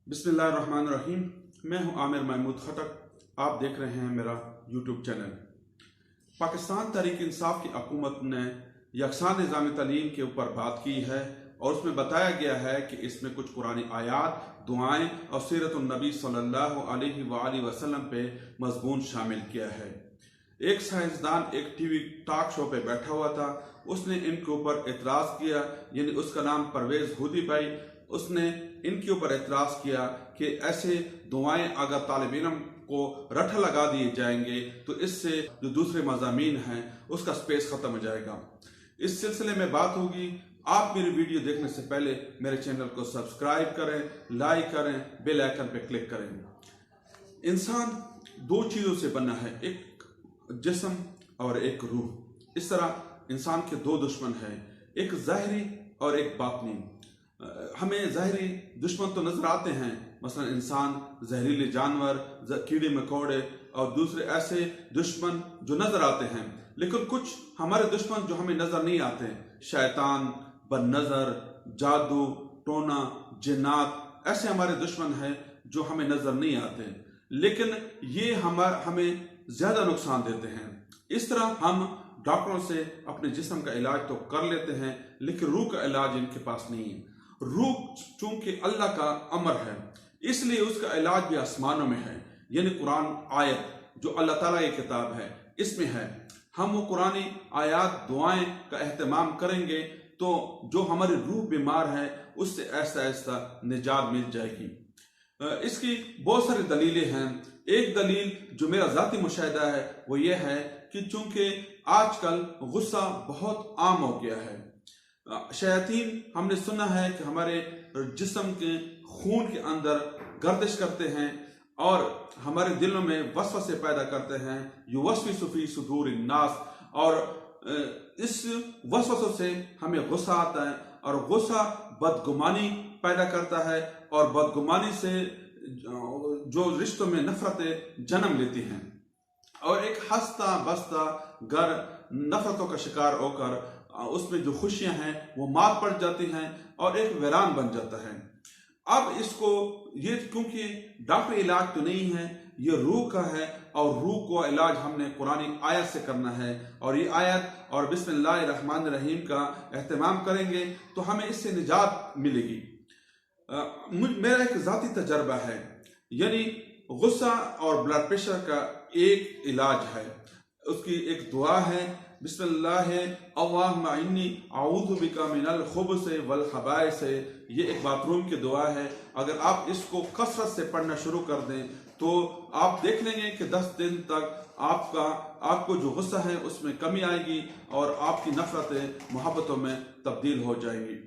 बिस्मिल्लाहिर्रहमानिर्रहीम। मैं हूं आमिर महमूद खटक। आप देख रहे हैं मेरा यूट्यूब चैनल। पाकिस्तान तहरीक इंसाफ की हुकूमत ने यकसा निज़ाम तालीम के ऊपर बात की है और उसमें बताया गया है कि इसमें कुछ कुरानी आयात, दुआएं और सीरतुन नबी सल्लल्लाहु अलैहि वसल्लम पे मजमून शामिल किया है। एक साइंसदान एक टीवी टॉक शो पे बैठा हुआ था, उसने इनके ऊपर एतराज़ किया, यानी उसका नाम परवेज हुदी भाई। उसने इनके ऊपर एतराज़ किया कि ऐसे दुआएं अगर तालिब इल्म को रट लगा दिए जाएंगे तो इससे जो दूसरे मज़ामीन हैं उसका स्पेस ख़त्म हो जाएगा। इस सिलसिले में बात होगी। आप मेरी वीडियो देखने से पहले मेरे चैनल को सब्सक्राइब करें, लाइक करें, बेल आइकन पर क्लिक करें। इंसान दो चीज़ों से बना है, एक जिस्म और एक रूह। इस तरह इंसान के दो दुश्मन हैं, एक ज़ाहिरी और एक बातनी। हमें ज़ाहिरी दुश्मन तो नजर आते हैं, मसलन इंसान, जहरीले जानवर, कीड़े मकोड़े और दूसरे ऐसे दुश्मन जो नजर आते हैं। लेकिन कुछ हमारे दुश्मन जो हमें नजर नहीं आते, शैतान, बदनजर, जादू टोना, जिन्नात, ऐसे हमारे दुश्मन हैं जो हमें नजर नहीं आते, लेकिन ये हमें ज्यादा नुकसान देते हैं। इस तरह हम डॉक्टरों से अपने जिस्म का इलाज तो कर लेते हैं, लेकिन रूह का इलाज इनके पास नहीं है। रूह चूंकि अल्लाह का अमर है, इसलिए उसका इलाज भी आसमानों में है, यानी कुरान आयत जो अल्लाह ताला की किताब है इसमें है। हम वो कुरानी आयात, दुआएं का एहतमाम करेंगे तो जो हमारी रूह बीमार है उससे ऐसा ऐसा निजात मिल जाएगी। इसकी बहुत सारी दलीलें हैं। एक दलील जो मेरा ज़ाती मुशाहिदा है वो ये है कि चूंकि आजकल गुस्सा बहुत आम हो गया है, शयातीन हमने सुना है कि हमारे जिस्म के खून के अंदर गर्दिश करते हैं और हमारे दिलों में वसवसे पैदा करते हैं, युवस्विसु फी सुदूर नास, और इस वसवसों से हमें गुस्सा आता है और गुस्सा बदगुमानी पैदा करता है और बदगुमानी से जो रिश्तों में नफरतें जन्म लेती हैं और एक हंसता बसता घर नफरतों का शिकार होकर उसमें जो खुशियां हैं वो मार पड़ जाती हैं और एक वीरान बन जाता है। अब इसको ये क्योंकि डॉक्टरी इलाज तो नहीं है, ये रूह का है और रूह को इलाज हमने कुरानी आयत से करना है और ये आयत और बिस्मिल्लाहिर्रहमानिर्रहीम का एहतमाम करेंगे तो हमें इससे निजात मिलेगी। मेरा एक ज़ाती तजर्बा है, यानी गुस्सा और ब्लड प्रेशर का एक इलाज है, उसकी एक दुआ है, बिस्मिल्लाह अल्लाहुम्मा इन्नी अऊज़ु बिका मिनल खुब्स वल खबाइस। ये एक बाथरूम की दुआ है। अगर आप इसको कसरत से पढ़ना शुरू कर दें तो आप देख लेंगे कि 10 दिन तक आपको जो गुस्सा है उसमें कमी आएगी और आपकी नफरतें मोहब्बतों में तब्दील हो जाएंगी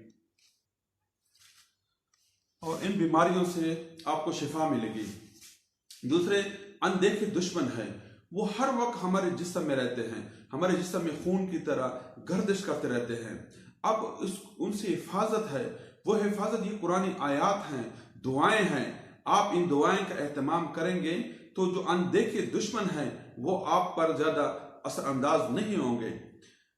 और इन बीमारियों से आपको शिफा मिलेगी। दूसरे अनदेखे दुश्मन है, वो हर वक्त हमारे जिस्म में रहते हैं, हमारे जिस्म में खून की तरह गर्दिश करते रहते हैं। अब उनसे हिफाजत है, वो हिफाजत ये कुरानी आयात हैं, दुआएं हैं। आप इन दुआएं का एहतमाम करेंगे तो जो अनदेखे दुश्मन हैं वो आप पर ज्यादा असरअंदाज नहीं होंगे।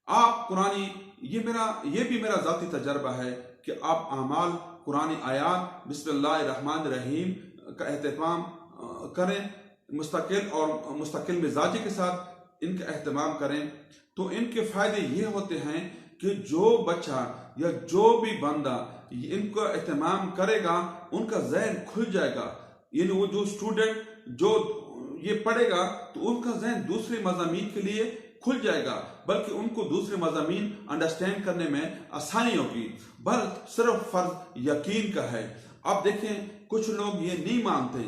आप कुरानी, ये भी मेरा ज़ाती तजर्बा है कि आप अमाल कुरानी आयात बिस्मिल्लाहिर्रहमानिर्रहीम का एहतमाम करें, मुस्तकिल मिजाजी के साथ इनका एहतमाम करें तो इनके फायदे ये होते हैं कि जो बच्चा या जो भी बंदा इनका एहतमाम करेगा उनका जहन खुल जाएगा, यानी वो जो स्टूडेंट जो ये पढ़ेगा तो उनका जहन दूसरे मज़ामीन के लिए खुल जाएगा, बल्कि उनको दूसरे मज़ामीन अंडरस्टैंड करने में आसानी होगी। बल सिर्फ फर्ज यकीन का है। अब देखें, कुछ लोग ये नहीं मानते,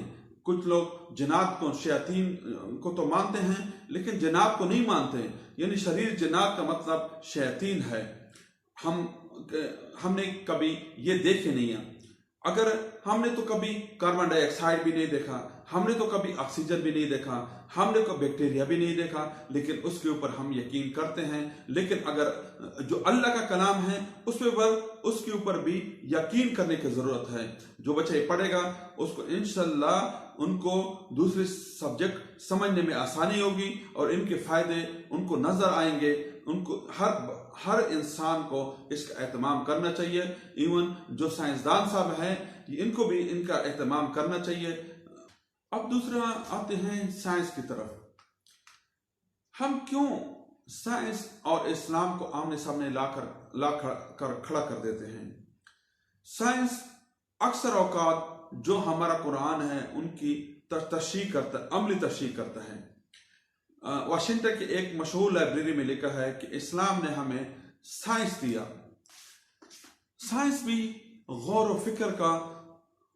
कुछ लोग जिन्नात को, शयातीन को तो मानते हैं लेकिन जिन्नात को नहीं मानते, यानी शरीर जिन्नात का मतलब शयातीन है। हमने कभी ये देखे नहीं है। अगर हमने तो कभी कार्बन डाइऑक्साइड भी नहीं देखा, हमने तो कभी ऑक्सीजन भी नहीं देखा, हमने तो बैक्टीरिया भी नहीं देखा, लेकिन उसके ऊपर हम यकीन करते हैं। लेकिन अगर जो अल्लाह का कलाम है उसके ऊपर भी यकीन करने की जरूरत है। जो बच्चा ये पढ़ेगा उसको इंशाअल्लाह उनको दूसरे सब्जेक्ट समझने में आसानी होगी और इनके फायदे उनको नजर आएंगे। उनको हर इंसान को इसका एहतमाम करना चाहिए। इवन जो साइंसदान साहब हैं इनको भी इनका एहतमाम करना चाहिए। अब दूसरा आते हैं साइंस की तरफ। हम क्यों साइंस और इस्लाम को आमने सामने लाकर खड़ा कर देते हैं? साइंस अक्सर औकात जो हमारा कुरान है उनकी तशरीह करता है, अमली तशरीह करता है। वाशिंगटन की एक मशहूर लाइब्रेरी में लिखा है कि इस्लाम ने हमें साइंस दिया। साइंस भी गौर व फिक्र का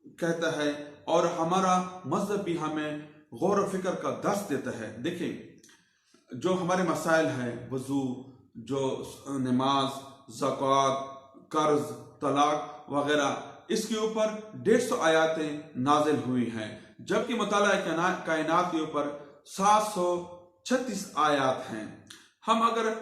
कहता है और हमारा मजहब भी हमें गौर व फिक्र का दर्स देता है। देखिए, जो हमारे मसाइल हैं, वजू, जो नमाज, ज़कात, कर्ज, तलाक वगैरह, इसके ऊपर 150 आयतें नाजिल हुई हैं, जबकि मुताला कायनात के ऊपर 736 आयात हैं। हम अगर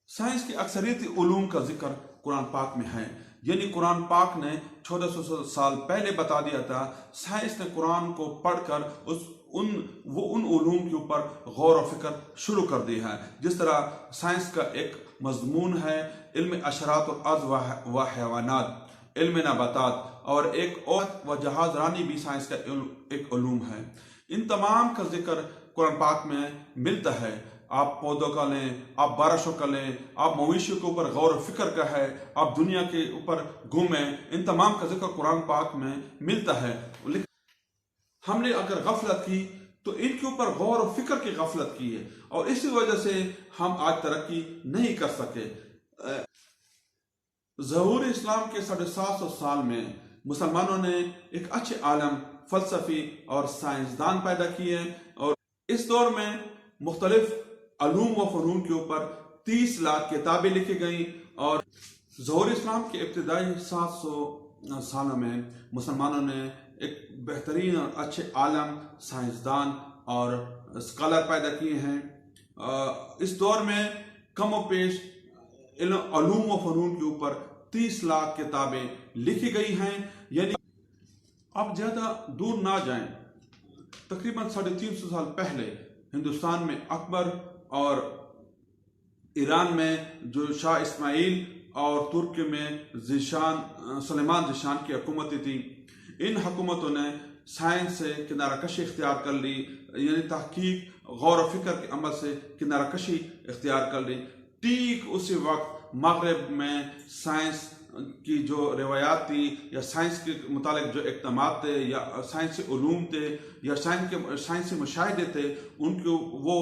साइंस की अक्सरियती उलूम का जिक्र कुरान पाक में है, यानी कुरान पाक ने 1400 साल पहले बता दिया था। साइंस ने कुरान को पढ़कर उन उलूम के ऊपर गौर व फिक्र शुरू कर दी है। जिस तरह साइंस का एक मजमून है इल्म अशरात और अर्ज़ व हैवानात, इल्म नबातात, और एक और व जहाज रानी भी साइंस का एक उलूम है। इन तमाम का जिक्र कुरान पाक में मिलता है। आप पौधों का लें, आप बारिशों का लें, आप मवेशियों के ऊपर गौर फिक्र का है, आप दुनिया के ऊपर घूमें, इन तमाम का जिक्र कुरान पाक में मिलता है। लेकिन हमने अगर गफलत की तो इनके ऊपर गौर और फिक्र की गफलत की है, और इसी वजह से हम आज तरक्की नहीं कर सके। ज़हूर इस्लाम के 750 साल में मुसलमानों ने एक अच्छे आलम, फलसफी और साइंसदान पैदा किए, और इस दौर में मुख्तलिफ अलूम व फ़नून के ऊपर 30 लाख किताबें लिखी गई। और ज़हूर इस्लाम के इब्तिदाई 700 सालों में मुसलमानों ने एक बेहतरीन और अच्छे आलम, साइंसदान और स्कॉलर पैदा किए हैं। इस दौर में कम व पेश अलूम व फ़नून के ऊपर 30 लाख किताबें लिखी गई हैं। यानी अब ज़्यादा दूर ना जाएं, तकरीबन 350 साल पहले हिंदुस्तान में अकबर और ईरान में जो शाह इस्माइल और तुर्की में सुलेमान ज़ीशान की हुकूमतें थी, इन हुकूमतों ने साइंस से किनारा कशी इख्तियार कर ली, यानी तहकीक, गौर व फिक्र के अमल से किनारा कशी इख्तियार कर ली। ठीक उसी वक्त मगरब में साइंस की जो रिवायात थी, या साइंस के मुतालिक जो इक़दामात थे, या साइंसी उलूम थे, या साइंसी मुशाहिदे थे, उनको वो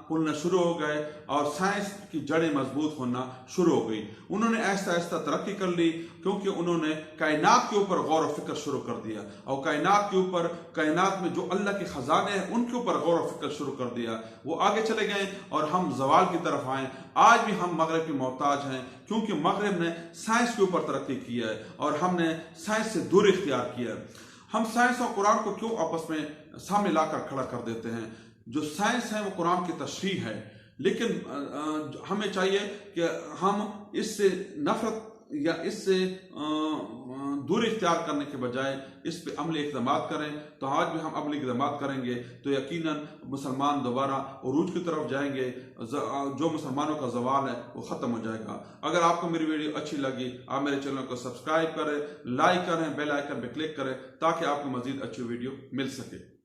फूलना शुरू हो गए और साइंस की जड़ें मजबूत होना शुरू हो गई। उन्होंने आहिस्ता आहिस्ता तरक्की कर ली, क्योंकि उन्होंने कायनात के ऊपर गौर व फिक्र शुरू कर दिया, और कायनात में जो अल्लाह के ख़जाने हैं उनके ऊपर गौर व फिक्र शुरू कर दिया। वो आगे चले गए और हम ज़वाल की तरफ आए। आज भी हम मगरब के मोहताज हैं, क्योंकि मगरब ने साइंस के ऊपर तरक्की की है और हमने साइंस से दूर इख्तियार किया है। हम साइंस और कुरान को क्यों आपस में सामने लाकर खड़ा कर देते हैं? जो साइंस है वो कुरान की तशरीह है, लेकिन हमें चाहिए कि हम इससे नफरत या इससे दूर इख्तियार करने के बजाय इस पे अमली इक़दामात करें। तो आज भी हम अमली इक़दामात करेंगे तो यकीनन मुसलमान दोबारा उरूज की तरफ जाएंगे। जो मुसलमानों का ज़वाल है वो ख़त्म हो जाएगा। अगर आपको मेरी वीडियो अच्छी लगी, आप मेरे चैनल को सब्सक्राइब करें, लाइक करें, बेल आइकन पर क्लिक करें, ताकि आपको मज़ीद अच्छी वीडियो मिल सके।